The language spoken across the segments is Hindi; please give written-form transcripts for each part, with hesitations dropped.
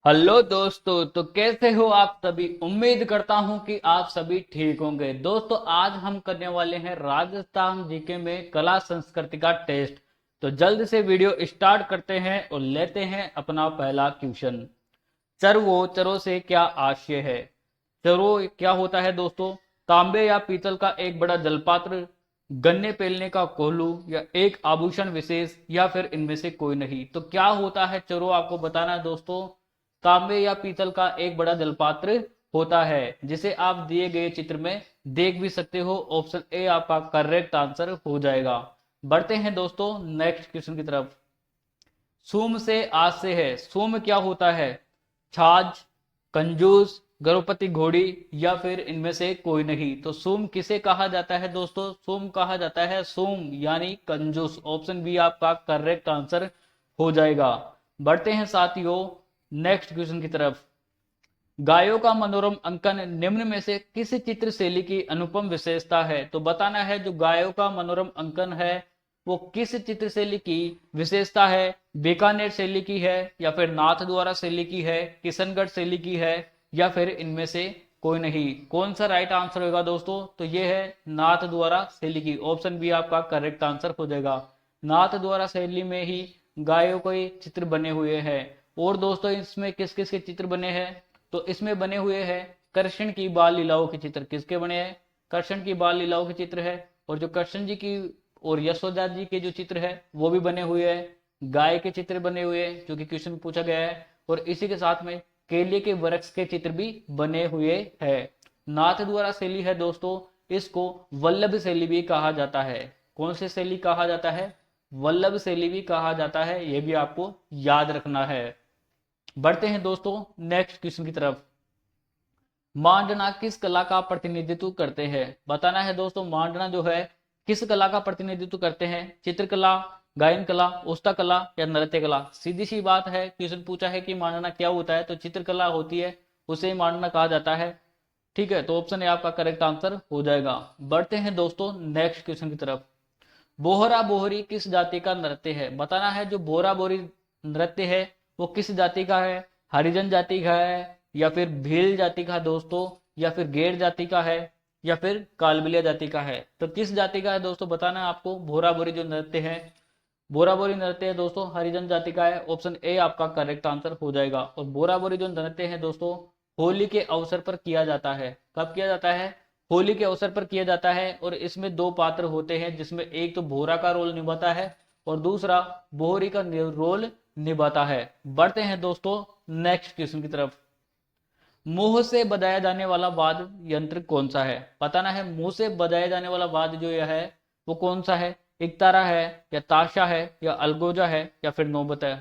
हेलो दोस्तों, तो कैसे हो आप सभी। उम्मीद करता हूं कि आप सभी ठीक होंगे। दोस्तों, आज हम करने वाले हैं राजस्थान जीके में कला संस्कृति का टेस्ट। तो जल्द से वीडियो स्टार्ट करते हैं और लेते हैं अपना पहला क्वेश्चन। चरवो, चरो से क्या आशय है। चरो क्या होता है दोस्तों। तांबे या पीतल का एक बड़ा जलपात्र, गन्ने पेलने का कोल्हू, या एक आभूषण विशेष, या फिर इनमें से कोई नहीं। तो क्या होता है चरो, आपको बताना है दोस्तों। तांबे या पीतल का एक बड़ा जलपात्र होता है, जिसे आप दिए गए चित्र में देख भी सकते हो। ऑप्शन ए आपका करेक्ट आंसर हो जाएगा। बढ़ते हैं दोस्तों नेक्स्ट क्वेश्चन की तरफ। सूम से आज से है। सूम क्या होता है। छाछ, कंजूस, गर्भवती घोड़ी, या फिर इनमें से कोई नहीं। तो सूम किसे कहा जाता है दोस्तों। सूम कहा जाता है सूम यानी कंजूस। ऑप्शन बी आपका करेक्ट आंसर हो जाएगा। बढ़ते हैं साथियों नेक्स्ट क्वेश्चन की तरफ। गायों का मनोरम अंकन निम्न में से किस चित्र शैली की अनुपम विशेषता है। तो बताना है जो गायों का मनोरम अंकन है वो किस चित्र शैली की विशेषता है। बीकानेर शैली की है, या फिर नाथ द्वारा शैली की है, किशनगढ़ शैली की है, या फिर इनमें से कोई नहीं। कौन सा राइट आंसर होगा दोस्तों। तो ये है नाथ द्वारा शैली की। ऑप्शन बी आपका करेक्ट आंसर हो जाएगा। नाथ द्वारा शैली में ही गायों के चित्र बने हुए हैं। और दोस्तों इसमें किस किस के चित्र बने हैं। तो इसमें बने हुए हैं कृष्ण की बाल लीलाओं के चित्र। किसके बने हैं। कृष्ण की बाल लीलाओं के चित्र है। और जो कृष्ण जी की और यशोदा जी के जो चित्र है वो भी बने हुए हैं। गाय के चित्र बने हुए हैं जो कि क्वेश्चन पूछा गया है। और इसी के साथ में केले के वृक्ष के चित्र भी बने हुए हैं। नाथ द्वारा शैली है दोस्तों, इसको वल्लभ शैली भी कहा जाता है। कौन सी शैली कहा जाता है। वल्लभ शैली भी कहा जाता है, यह भी आपको याद रखना है। बढ़ते हैं दोस्तों नेक्स्ट क्वेश्चन की तरफ। मांडना किस कला का प्रतिनिधित्व करते हैं। बताना है दोस्तों मांडना जो है किस कला का प्रतिनिधित्व करते हैं। चित्रकला, गायन कला, उष्टा कला, या नृत्य कला। सीधी सी बात है, क्वेश्चन पूछा है कि मांडना क्या होता है तो चित्रकला होती है, उसे मांडना कहा जाता है। ठीक है, तो ऑप्शन ए आपका करेक्ट आंसर हो जाएगा। बढ़ते हैं दोस्तों नेक्स्ट क्वेश्चन की तरफ। बोहरा बोहरी किस जाति का नृत्य है। बताना है जो बोहरा बोहरी नृत्य है वो किस जाति का है। हरिजन जाति का है, या फिर भील जाति का दोस्तों, या फिर गेर जाति का है, या फिर कालबिलिया जाति का है। तो किस जाति का है दोस्तों बताना है आपको। बोहरा बोहरी जो नृत्य है, बोरा बोरी नृत्य है दोस्तों हरिजन जाति का है। ऑप्शन ए आपका करेक्ट आंसर हो जाएगा। और बोरा बोरी जो नृत्य है दोस्तों होली के अवसर पर किया जाता है। कब किया जाता है। होली के अवसर पर किया जाता है। और इसमें दो पात्र होते हैं, जिसमें एक तो बोरा का रोल निभाता है और दूसरा बोहरी का रोल निभाता है। बढ़ते हैं दोस्तों नेक्स्ट क्वेश्चन की तरफ। मुंह से बजाया जाने वाला वाद्य यंत्र कौन सा है। बताना है मुंह से बजाया जाने वाला वाद्य जो यह है वो कौन सा है। इकतारा है, या ताशा है, या अलगोजा है, या फिर नौबत है।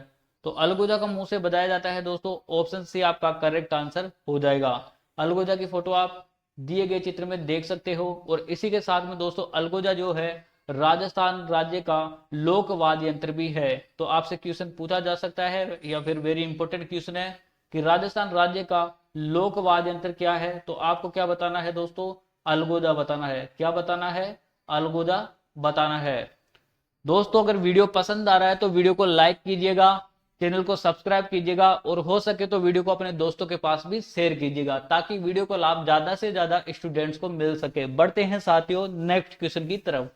तो अलगोजा का मुंह से बजाया जाता है दोस्तों। ऑप्शन सी आपका करेक्ट आंसर हो जाएगा। अलगोजा की फोटो आप दिए गए चित्र में देख सकते हो। और इसी के साथ में दोस्तों अलगोजा जो है राजस्थान राज्य का लोक वाद्य यंत्र भी है। तो आपसे क्वेश्चन पूछा जा सकता है, या फिर वेरी इंपॉर्टेंट क्वेश्चन है कि राजस्थान राज्य का लोक वाद्य यंत्र क्या है। तो आपको क्या बताना है दोस्तों। अलगोजा बताना है। क्या बताना है। अलगोजा बताना है। दोस्तों अगर वीडियो पसंद आ रहा है तो वीडियो को लाइक कीजिएगा, चैनल को सब्सक्राइब कीजिएगा, और हो सके तो वीडियो को अपने दोस्तों के पास भी शेयर कीजिएगा, ताकि वीडियो को लाभ ज्यादा से ज्यादा स्टूडेंट्स को मिल सके। बढ़ते हैं साथियों नेक्स्ट क्वेश्चन की तरफ।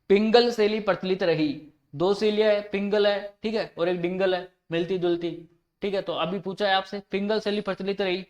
पिंगल शैली प्रचलित रही। दो शैलियां है, पिंगल है ठीक है, और एक डिंगल है, मिलती जुलती। ठीक है, तो अभी पूछा है आपसे पिंगल शैली प्रचलित रही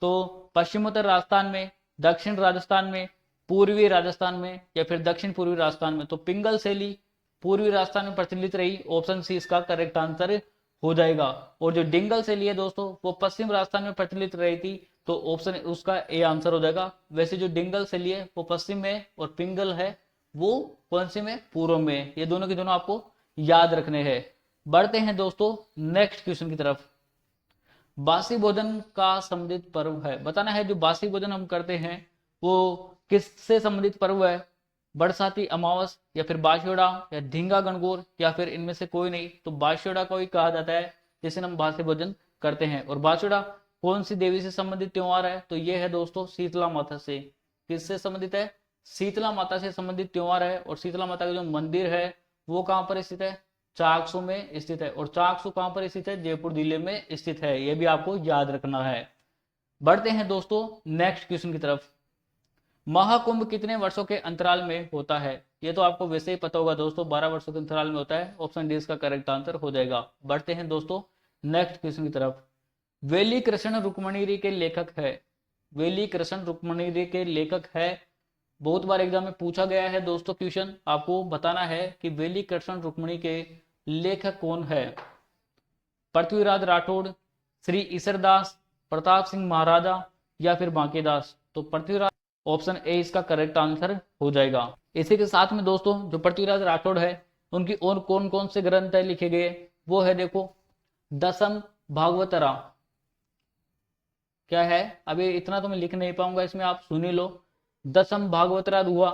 तो पश्चिमोत्तर राजस्थान में, दक्षिण राजस्थान में, पूर्वी राजस्थान में, या फिर दक्षिण पूर्वी राजस्थान में। तो पिंगल शैली पूर्वी राजस्थान में प्रचलित रही। ऑप्शन सी इसका करेक्ट आंसर हो जाएगा। और जो डिंगल शैली है दोस्तों वो पश्चिम राजस्थान में प्रचलित रही थी। तो ऑप्शन उसका ए आंसर हो जाएगा। वैसे जो डिंगल शैली है वो पश्चिम में, और पिंगल है वो कौन से में, पूर्व में। ये दोनों के दोनों आपको याद रखने हैं। बढ़ते हैं दोस्तों नेक्स्ट क्वेश्चन की तरफ। बासी भोजन का संबंधित पर्व है। बताना है जो बासी भोजन हम करते हैं वो किससे संबंधित पर्व है। बरसाती अमावस, या फिर बाशोड़ा, या ढींगा गणगौर, या फिर इनमें से कोई नहीं। तो बाशोड़ा को ही कहा जाता है जिसे हम बासी भोजन करते हैं। और बाशोड़ा कौन सी देवी से संबंधित त्योहार है। तो ये है दोस्तों शीतला माता से। किससे संबंधित है। शीतला माता से संबंधित त्योहार है। और शीतला माता का जो मंदिर है वो कहाँ पर स्थित है। चाकसू में स्थित है। और चाकसू कहां पर स्थित है? जयपुर जिले में स्थित है, यह भी आपको याद रखना है। बढ़ते हैं दोस्तों नेक्स्ट क्वेश्चन की तरफ। महाकुंभ कितने वर्षों के अंतराल में होता है? ये तो आपको वैसे ही पता होगा दोस्तों, 12 वर्षों के अंतराल में होता है। ऑप्शन डी इसका करेक्ट आंसर हो जाएगा। बढ़ते हैं दोस्तों नेक्स्ट क्वेश्चन की तरफ। वेली कृष्ण रुक्मणी के लेखक है। वेली कृष्ण रुक्मणी के लेखक है। बहुत बार एग्जाम में पूछा गया है दोस्तों क्वेश्चन, आपको बताना है कि वेली कृष्ण रुक्मणी के लेखक कौन है। पृथ्वीराज राठौड़, श्री ईसरदास, प्रताप सिंह महाराजा या फिर बांकीदास। तो पृथ्वीराज, ऑप्शन ए इसका करेक्ट आंसर हो जाएगा। इसी के साथ में दोस्तों जो पृथ्वीराज राठौड़ है उनकी और कौन कौन से ग्रंथ है लिखे गए, वो है देखो दसम भागवतरा। क्या है, अभी इतना तो मैं लिख नहीं पाऊंगा, इसमें आप सुन ही लो। दसम भागवतरा हुआ,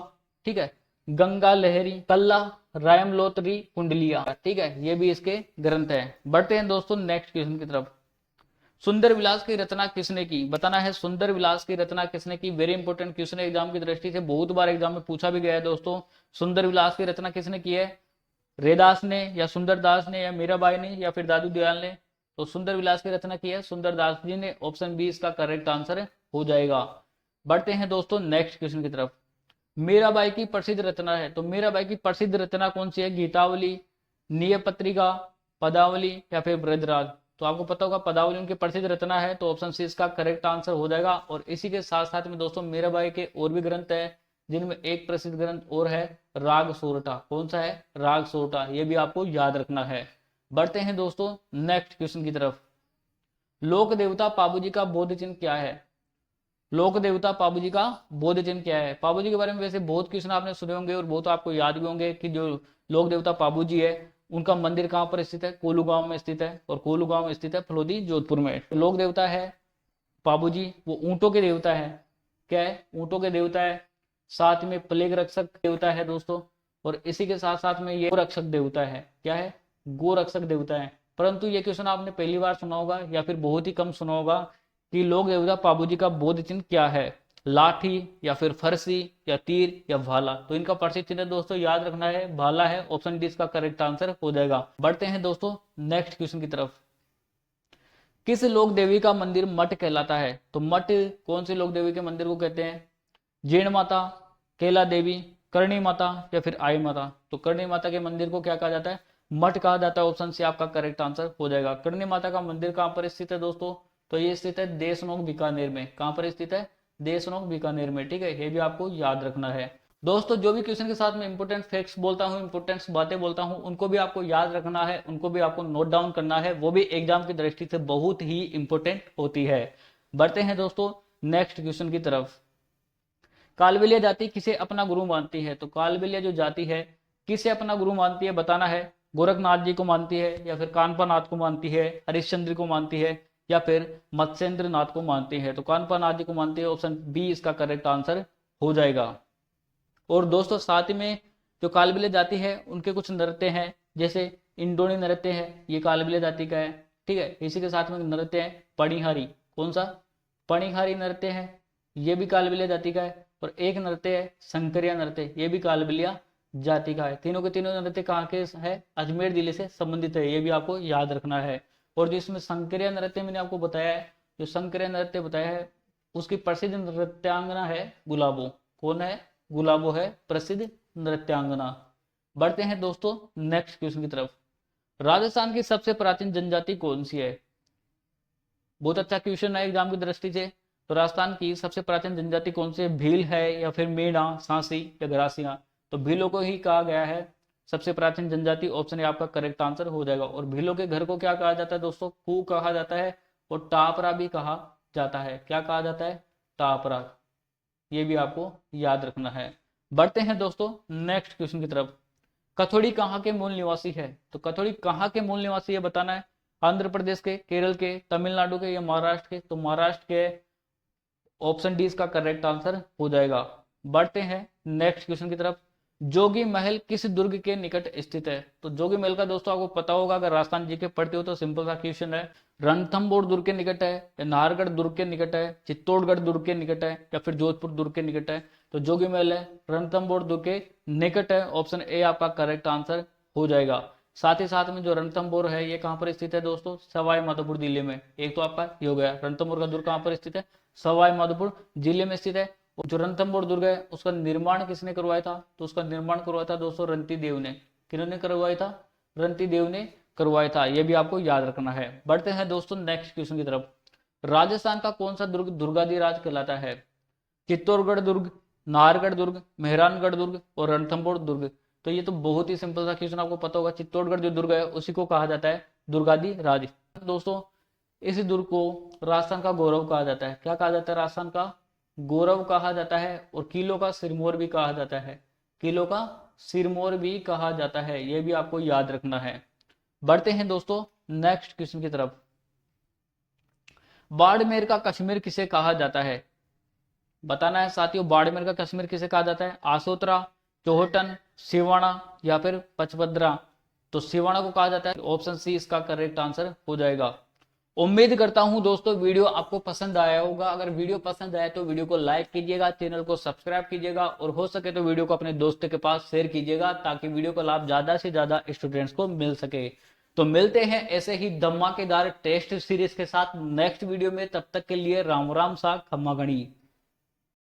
ठीक है। गंगा लहरी, कल्ला, रायमलोतरी, कुंडलिया, ठीक है, ये भी इसके ग्रंथ है। बढ़ते हैं दोस्तों नेक्स्ट क्वेश्चन की तरफ। सुंदर विलास की रचना किसने की? बताना है सुंदर विलास की रचना किसने की। वेरी इंपॉर्टेंट क्वेश्चन है एग्जाम की दृष्टि से, बहुत बार एग्जाम में पूछा भी गया है दोस्तों। सुंदर विलास की रचना किसने की है? रैदास ने या सुंदरदास ने या मीराबाई ने या फिर दादू दयाल ने? तो सुंदर विलास की रचना की है सुंदरदास जी ने। ऑप्शन बी इसका करेक्ट आंसर हो जाएगा। बढ़ते हैं दोस्तों नेक्स्ट क्वेश्चन की तरफ। मीराबाई की प्रसिद्ध रचना है, तो मीराबाई की प्रसिद्ध रचना कौन सी है? गीतावली, नीय पत्रिका, पदावली या फिर ब्रजराज। तो आपको पता होगा पदावली उनकी प्रसिद्ध रचना है, तो ऑप्शन सी इसका करेक्ट आंसर हो जाएगा। और इसी के साथ साथ में दोस्तों मीराबाई के और भी ग्रंथ है, जिनमें एक प्रसिद्ध ग्रंथ और है राग सोरठा। कौन सा है? राग सोरठा, ये भी आपको याद रखना है। बढ़ते हैं दोस्तों नेक्स्ट क्वेश्चन की तरफ। लोक देवता पाबूजी का बोध चिन्ह क्या है? लोक देवता पाबूजी का बोध चिन्ह क्या है? पाबूजी के बारे में वैसे बहुत क्वेश्चन आपने सुने होंगे और बहुत आपको याद भी होंगे कि जो लोक देवता पाबूजी है उनका मंदिर कहाँ पर स्थित है? कोलू गांव में स्थित है। और कोलू गांव में स्थित है फलोदी जोधपुर में। लोक देवता है पाबूजी, वो ऊंटों के देवता है। क्या है? ऊंटों के देवता है। साथ में प्लेग रक्षक देवता है दोस्तों। और इसी के साथ साथ में ये गोरक्षक देवता है। क्या है? गोरक्षक देवता है। परंतु ये क्वेश्चन आपने पहली बार सुना होगा या फिर बहुत ही कम सुना होगा कि लोक देवता पाबूजी का बोध चिन्ह क्या है? लाठी या फिर फरसी या तीर या भाला। तो इनका प्रसिद्ध चिन्ह दोस्तों याद रखना है, भाला है। ऑप्शन डी इसका करेक्ट आंसर हो जाएगा। बढ़ते हैं दोस्तों नेक्स्ट क्वेश्चन की तरफ। किस लोक देवी का मंदिर मठ कहलाता है? तो मठ कौन से लोक देवी के मंदिर को कहते हैं? जीण माता, केला देवी, करणी माता या फिर आई माता। तो करणी माता के मंदिर को क्या कहा जाता है? मठ कहा जाता है। ऑप्शन सी आपका करेक्ट आंसर हो जाएगा। करणी माता का मंदिर कहां पर स्थित है दोस्तों? तो ये स्थित है देशनोक बीकानेर में। कहां पर स्थित है? देशनोक बीकानेर में, ठीक है, ये भी आपको याद रखना है। दोस्तों जो भी क्वेश्चन के साथ में इंपोर्टेंट फैक्ट्स बोलता हूँ, इंपोर्टेंट बातें बोलता हूँ, उनको भी आपको याद रखना है, उनको भी आपको नोट डाउन करना है, वो भी एग्जाम की दृष्टि से बहुत ही इंपोर्टेंट होती है। बढ़ते हैं दोस्तों नेक्स्ट क्वेश्चन की तरफ। कालबेलिया जाति किसे अपना गुरु मानती है? तो कालबेलिया जो जाति है किसे अपना गुरु मानती है? बताना है। गोरखनाथ जी को मानती है या फिर कानपा नाथ को मानती है, हरिश्चंद्र को मानती है या फिर मत्स्येंद्र नाथ को मानती है? तो कानपा नाथ जी को मानती है। ऑप्शन बी इसका करेक्ट आंसर हो जाएगा। और दोस्तों साथ ही में जो कालबेलिया जाति है उनके कुछ नृत्य हैं, जैसे इंडोनी नृत्य है, ये कालबेलिया जाति का है, ठीक है। इसी के साथ में नृत्य है पणिहारी। कौन सा? पणिहारी नृत्य है, ये भी कालबेलिया जाति का है। और एक नृत्य है शंकरिया नृत्य, ये भी कालबेलिया जाति का है। तीनों के तीनों नृत्य कहाँ के है? अजमेर जिले से संबंधित है, ये भी आपको याद रखना है। और जिसमें शंकरिया नृत्य मैंने आपको बताया है, जो शंकरिया नृत्य बताया है उसकी प्रसिद्ध नृत्यांगना है गुलाबो। कौन है? गुलाबो है प्रसिद्ध नृत्यांगना। बढ़ते हैं दोस्तों नेक्स्ट क्वेश्चन की तरफ। राजस्थान की सबसे प्राचीन जनजाति कौन सी है? बहुत अच्छा क्वेश्चन है एग्जाम की दृष्टि से। तो राजस्थान की सबसे प्राचीन जनजाति कौन सी है? भील है या फिर मीणा, सांसी या गरासिया? तो भीलों को ही कहा गया है सबसे प्राचीन जनजाति। ऑप्शन ए आपका करेक्ट आंसर हो जाएगा। और भीलों के घर को क्या कहा जाता है दोस्तों? कू कहा जाता है और टापरा भी कहा जाता है। क्या कहा जाता है? टापरा। ये भी आपको याद रखना है। बढ़ते हैं दोस्तों नेक्स्ट क्वेश्चन की तरफ। कथोड़ी कहाँ के मूल निवासी है? तो कथोड़ी कहाँ के मूल निवासी है बताना है। आंध्र प्रदेश के, केरल के, तमिलनाडु के या महाराष्ट्र के? तो महाराष्ट्र के। ऑप्शन डी इसका करेक्ट आंसर हो जाएगा। बढ़ते हैं नेक्स्ट क्वेश्चन की तरफ। जोगी महल किस दुर्ग के निकट स्थित है? तो जोगी महल का दोस्तों आपको पता होगा, अगर राजस्थान जी के पढ़ते हो तो सिंपल सा क्वेश्चन है। रणथंबोर दुर्ग के निकट है या नाहरगढ़ दुर्ग के निकट है, चित्तौड़गढ़ दुर्ग के निकट है या फिर जोधपुर दुर्ग के निकट है? तो जोगी महल है रणथंबोर दुर्ग के निकट है। ऑप्शन ए आपका करेक्ट आंसर हो जाएगा। साथ ही साथ में जो रणथंभौर है ये कहाँ पर स्थित है दोस्तों, सवाई माधोपुर जिले में। एक तो आपका ये हो गया, रणथंभौर का दुर्ग कहाँ पर स्थित है, सवाई माधोपुर जिले में स्थित है। और जो रणथंभौर दुर्ग है उसका निर्माण किसने करवाया था, तो उसका निर्माण करवाया था दोस्तों रंती देव ने। किन्होंने करवाया था, रंती देव ने करवाया था, ये भी आपको याद रखना है। बढ़ते हैं दोस्तों नेक्स्ट क्वेश्चन की तरफ। राजस्थान का कौन सा दुर्ग दुर्गाधिराज कहलाता है, चित्तौड़गढ़ दुर्ग, नाहरगढ़ दुर्ग, मेहरानगढ़ दुर्ग और रणथंभौर दुर्ग। तो ये तो बहुत ही सिंपल सा क्वेश्चन, आपको पता होगा। चित्तौड़गढ़ जो दुर्ग है उसी को कहा जाता है दुर्गाधिराज। दोस्तों इस दुर्ग को राजस्थान का गौरव कहा जाता है। क्या कहा जाता है, राजस्थान का गौरव कहा जाता है। और किलों का सिरमौर भी कहा जाता है, किलों का सिरमौर भी कहा जाता है, ये भी आपको याद रखना है। बढ़ते हैं दोस्तों नेक्स्ट क्वेश्चन की तरफ। बाड़मेर का कश्मीर किसे कहा जाता है, बताना है साथियों। बाड़मेर का कश्मीर किसे कहा जाता है, आसोतरा, चौहटन, सिवाना या फिर पचपद्रा। तो सिवाना को कहा जाता है, ऑप्शन सी इसका करेक्ट आंसर हो जाएगा। उम्मीद करता हूं दोस्तों वीडियो आपको पसंद आया होगा। अगर वीडियो पसंद आया तो वीडियो को लाइक कीजिएगा, चैनल को सब्सक्राइब कीजिएगा और हो सके तो वीडियो को अपने दोस्तों के पास शेयर कीजिएगा, ताकि वीडियो का लाभ ज्यादा से ज्यादा स्टूडेंट्स को मिल सके। तो मिलते हैं ऐसे ही धमाकेदार टेस्ट सीरीज के साथ नेक्स्ट वीडियो में। तब तक के लिए राम राम सा खम्मा गणी।